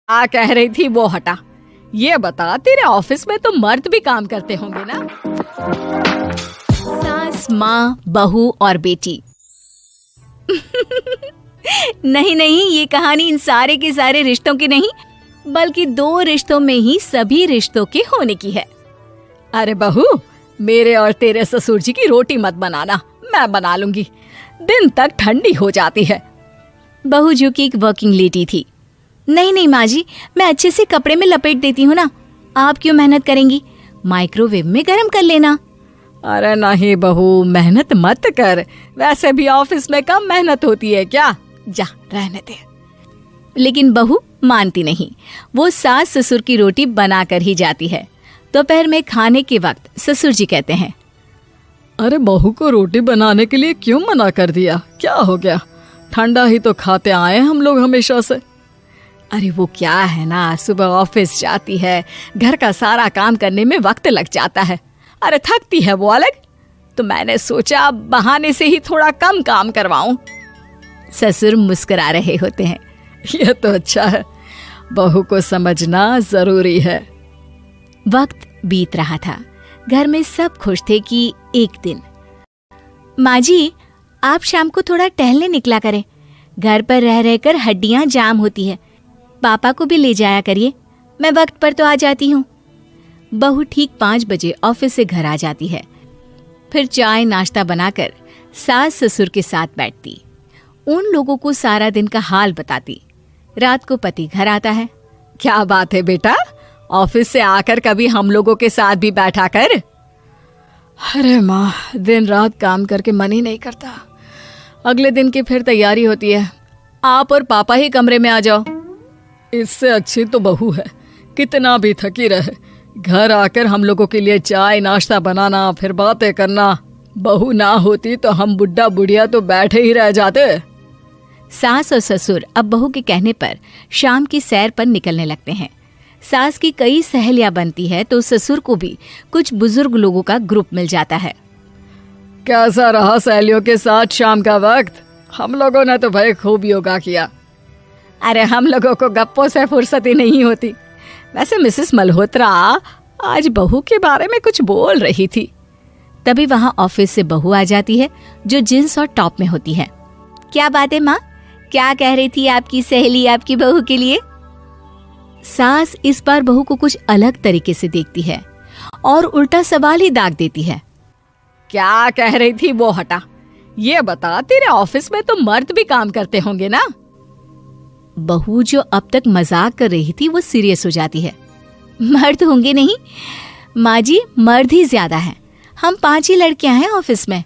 क्या कह रही थी वो हटा। ये बता, तेरे ऑफिस में तो मर्द भी काम करते होंगे ना? सास, माँ, बहू और बेटी। नहीं नहीं, ये कहानी इन सारे के सारे रिश्तों की नहीं, बल्कि 2 रिश्तों में ही सभी रिश्तों के होने की है। अरे बहू, मेरे और तेरे ससुर जी की रोटी मत बनाना, मैं बना लूंगी। दिन तक ठंडी हो जाती है। बहू जो कि एक वर्किंग लेडी थी। नहीं नहीं माँ जी, मैं अच्छे से कपड़े में लपेट देती हूँ ना, आप क्यों मेहनत करेंगी? माइक्रोवेव में गर्म कर लेना। अरे नहीं बहू, मेहनत मत कर, वैसे भी ऑफिस में कम मेहनत होती है क्या? जा रहने दे। लेकिन बहू मानती नहीं, वो सास ससुर की रोटी बना कर ही जाती है। दोपहर में खाने के वक्त ससुर जी कहते हैं, अरे बहू को रोटी बनाने के लिए क्यों मना कर दिया? क्या हो गया? ठंडा ही तो खाते आए हम लोग हमेशा से। अरे वो क्या है ना, सुबह ऑफिस जाती है, घर का सारा काम करने में वक्त लग जाता है। अरे थकती है वो अलग, तो मैंने सोचा बहाने से ही थोड़ा कम काम करवाऊं। ससुर मुस्कुरा रहे होते हैं। ये तो अच्छा है, बहू को समझना जरूरी है। वक्त बीत रहा था। घर में सब खुश थे कि एक दिन, माँ जी आप शाम को थोड़ा टहलने निकला करें, घर पर रह रहकर हड्डियां जाम होती है। पापा को भी ले जाया करिए, मैं वक्त पर तो आ जाती हूँ। बहू ठीक 5 बजे ऑफिस से घर आ जाती है। फिर चाय नाश्ता बनाकर सास ससुर के साथ बैठती, उन लोगों को सारा दिन का हाल बताती। रात को पति घर आता है। क्या बात है बेटा, ऑफिस से आकर कभी हम लोगों के साथ भी बैठा कर। अरे माँ, दिन रात काम करके मन ही नहीं करता। अगले दिन की फिर तैयारी होती है, आप और पापा ही कमरे में आ जाओ। इससे अच्छी तो बहू है, कितना भी थकी रहे, घर आकर हम लोगों के लिए चाय नाश्ता बनाना, फिर बातें करना। बहू ना होती तो हम बुढ़ा बुढ़िया तो बैठे ही रह जाते। सास और ससुर अब बहू के कहने पर शाम की सैर पर निकलने लगते हैं। सास की कई सहेलियां बनती है तो ससुर को भी कुछ बुजुर्ग लोगों का ग्रुप मिल जाता है। कैसा रहा सहेलियों के साथ शाम का वक्त? हम लोगों ने तो भाई खूब योगा किया। अरे हम लोगों को गप्पों से फुर्सत ही नहीं होती। वैसे मिसेस मल्होत्रा आज बहू के बारे में कुछ बोल रही थी। तभी वहां ऑफिस से बहू आ जाती है जो जींस और टॉप में होती है। क्या बात है माँ, क्या कह रही थी आपकी सहेली आपकी बहू के लिए? सास इस बार बहू को कुछ अलग तरीके से देखती है और उल्टा सवाल ही दाग देती है। क्या कह रही थी वो हटा। ये बता, तेरे ऑफिस में तो मर्द भी काम करते होंगे ना? बहू जो अब तक मजाक कर रही थी वो सीरियस हो जाती है। मर्द होंगे नहीं माँ जी, मर्द ही ज्यादा हैं। हम 5 ही लड़कियां हैं ऑफिस में।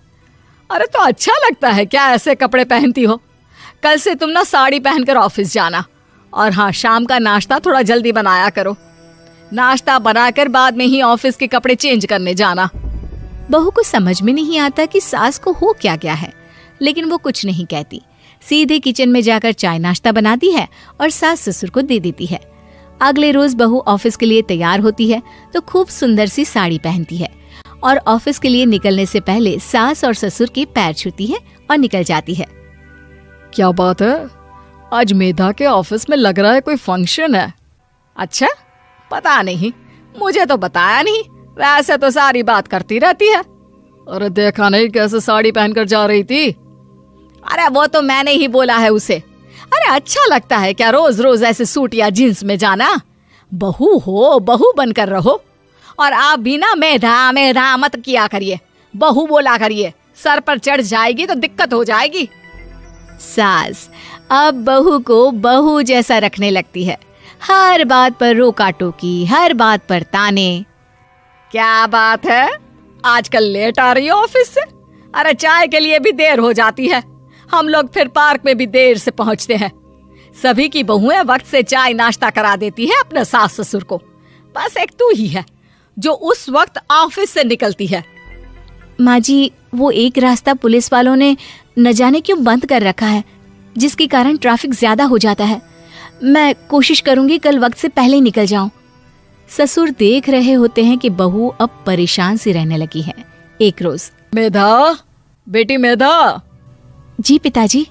अरे तो अच्छा लगता है क्या ऐसे कपड़े पहनती हो? कल से तुम ना साड़ी पहनकर ऑफिस जाना, और हाँ, शाम का नाश्ता थोड़ा जल्दी बनाया करो। नाश्ता बनाकर बाद में ही ऑफिस के कपड़े चेंज करने जाना। बहू को समझ में नहीं आता कि सास को हो क्या गया है, लेकिन वो कुछ नहीं कहती। सीधे किचन में जाकर चाय नाश्ता बनाती है और सास ससुर को दे देती है। अगले रोज बहू ऑफिस के लिए तैयार होती है तो खूब सुंदर सी साड़ी पहनती है और ऑफिस के लिए निकलने से पहले सास और ससुर के पैर छूती है और निकल जाती है। क्या बात है, आज मेधा के ऑफिस में लग रहा है कोई फंक्शन है। अच्छा, पता नहीं, मुझे तो बताया नहीं। वैसे तो सारी बात करती रहती है। अरे देखा नहीं कैसे साड़ी पहनकर जा रही थी? अरे वो तो मैंने ही बोला है उसे। अरे अच्छा लगता है क्या रोज रोज ऐसे सूट या जींस में जाना? बहू हो, बहू बनकर रहो। और आप भी ना मेधा मेधा मत किया करिए, बहू बोला करिए, सर पर चढ़ जाएगी तो दिक्कत हो जाएगी। सास अब बहू को बहू जैसा रखने लगती है। हर बात पर रोका टोकी, हर बात पर ताने। क्या बात है, आजकल लेट आ रही हो ऑफिस से? अरे चाय के लिए भी देर हो जाती है। हम लोग फिर पार्क में भी देर से पहुंचते हैं। सभी की बहुएं वक्त से चाय नाश्ता करा देती है अपने सास ससुर को। बस एक तू ही है जो उस वक्त ऑफिस से निकलती है। माँ जी, वो एक रास्ता पुलिस वालों ने न जाने क्यों बंद कर रखा है, जिसके कारण ट्रैफिक ज्यादा हो जाता है। मैं कोशिश करूंगी कल वक्त से पहले ही निकल जाऊं। ससुर देख रहे होते हैं कि बहू अब परेशान सी रहने लगी है। एक रोज, मेधा, बेटी मेधा। जी पिताजी।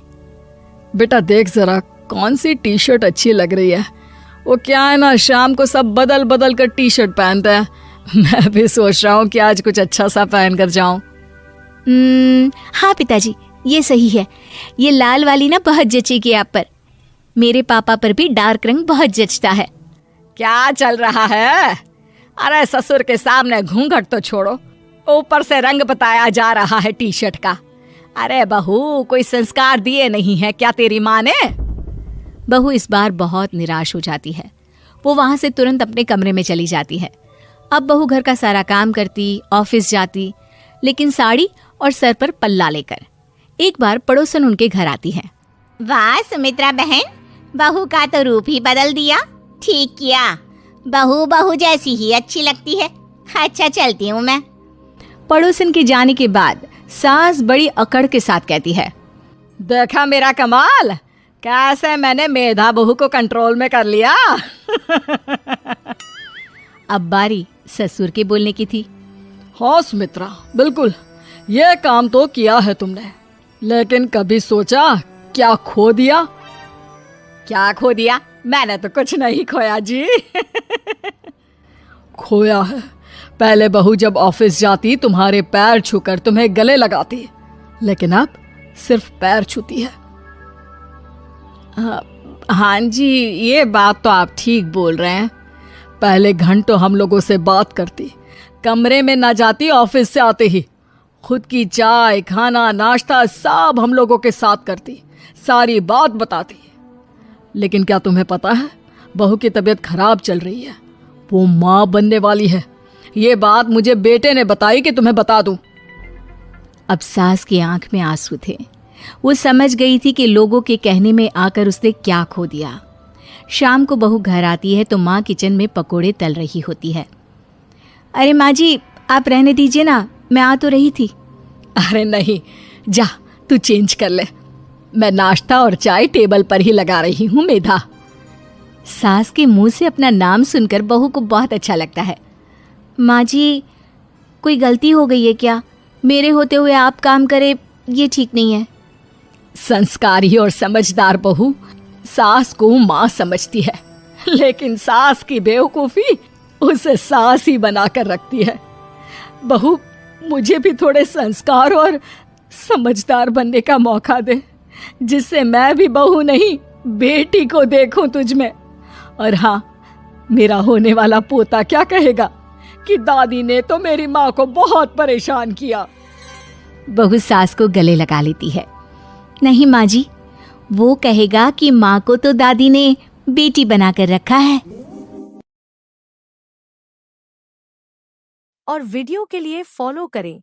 बेटा देख जरा, कौन सी टी शर्ट अच्छी लग रही है? वो क्या है ना, शाम को सब बदल बदल कर टी शर्ट पहनते हैं। मैं भी सोच रहा हूँ कि आज कुछ अच्छा सा पहन कर जाऊं। हाँ पिताजी, ये सही है। ये लाल वाली ना बहुत जचेगी आप पर। मेरे पापा पर भी डार्क रंग बहुत जचता है। क्या चल रहा है? अरे ससुर के सामने घूंघट तो छोड़ो, ऊपर से रंग बताया जा रहा है टी शर्ट का। अरे बहू, कोई संस्कार दिए नहीं है क्या तेरी माँ ने? बहू इस बार बहुत निराश हो जाती है। वो वहां से तुरंत अपने कमरे में चली जाती है। अब बहू घर का सारा काम करती, ऑफिस जाती, लेकिन साड़ी और सर पर पल्ला लेकर। एक बार पड़ोसन उनके घर आती है। वाह सुमित्रा बहन, बहू का तो रूप ही बदल दिया। ठीक किया, बहू बहू जैसी ही अच्छी लगती है। अच्छा चलती हूँ मैं। पड़ोसन के जाने के बाद सास बड़ी अकड़ के साथ कहती है, देखा मेरा कमाल, कैसे मैंने मेधा बहू को कंट्रोल में कर लिया। अब बारी ससुर के बोलने की थी। हाँ सुमित्रा, बिल्कुल ये काम तो किया है तुमने, लेकिन कभी सोचा क्या खो दिया? क्या खो दिया? मैंने तो कुछ नहीं खोया जी। खोया है, पहले बहू जब ऑफिस जाती तुम्हारे पैर छूकर तुम्हें गले लगाती, लेकिन अब सिर्फ पैर छूती है। हाँ जी, ये बात तो आप ठीक बोल रहे हैं। पहले घंटों हम लोगों से बात करती, कमरे में ना जाती, ऑफिस से आते ही खुद की चाय, खाना, नाश्ता सब हम लोगों के साथ करती, सारी बात बताती। लेकिन क्या तुम्हें पता है, बहू की तबीयत खराब चल रही है, वो माँ बनने वाली है। ये बात मुझे बेटे ने बताई कि तुम्हें बता दूं। अब सास की आंख में आंसू थे। वो समझ गई थी कि लोगों के कहने में आकर उसने क्या खो दिया। शाम को बहू घर आती है तो माँ किचन में पकोड़े तल रही होती है। अरे माँ जी, आप रहने दीजिए ना, मैं आ तो रही थी। अरे नहीं, जा तू चेंज कर ले, मैं नाश्ता और चाय टेबल पर ही लगा रही हूँ मेधा। सास के मुंह से अपना नाम सुनकर बहू को बहुत अच्छा लगता है। माँ जी, कोई गलती हो गई है क्या? मेरे होते हुए आप काम करें, ये ठीक नहीं है। संस्कारी और समझदार बहू सास को माँ समझती है, लेकिन सास की बेवकूफी उसे सास ही बनाकर रखती है। बहू, मुझे भी थोड़े संस्कार और समझदार बनने का मौका दे, जिससे मैं भी बहू नहीं बेटी को देखूं तुझ में। और हाँ, मेरा होने वाला पोता क्या कहेगा कि दादी ने तो मेरी माँ को बहुत परेशान किया। बहू सास को गले लगा लेती है। नहीं माँ जी, वो कहेगा कि माँ को तो दादी ने बेटी बनाकर रखा है। और वीडियो के लिए फॉलो करें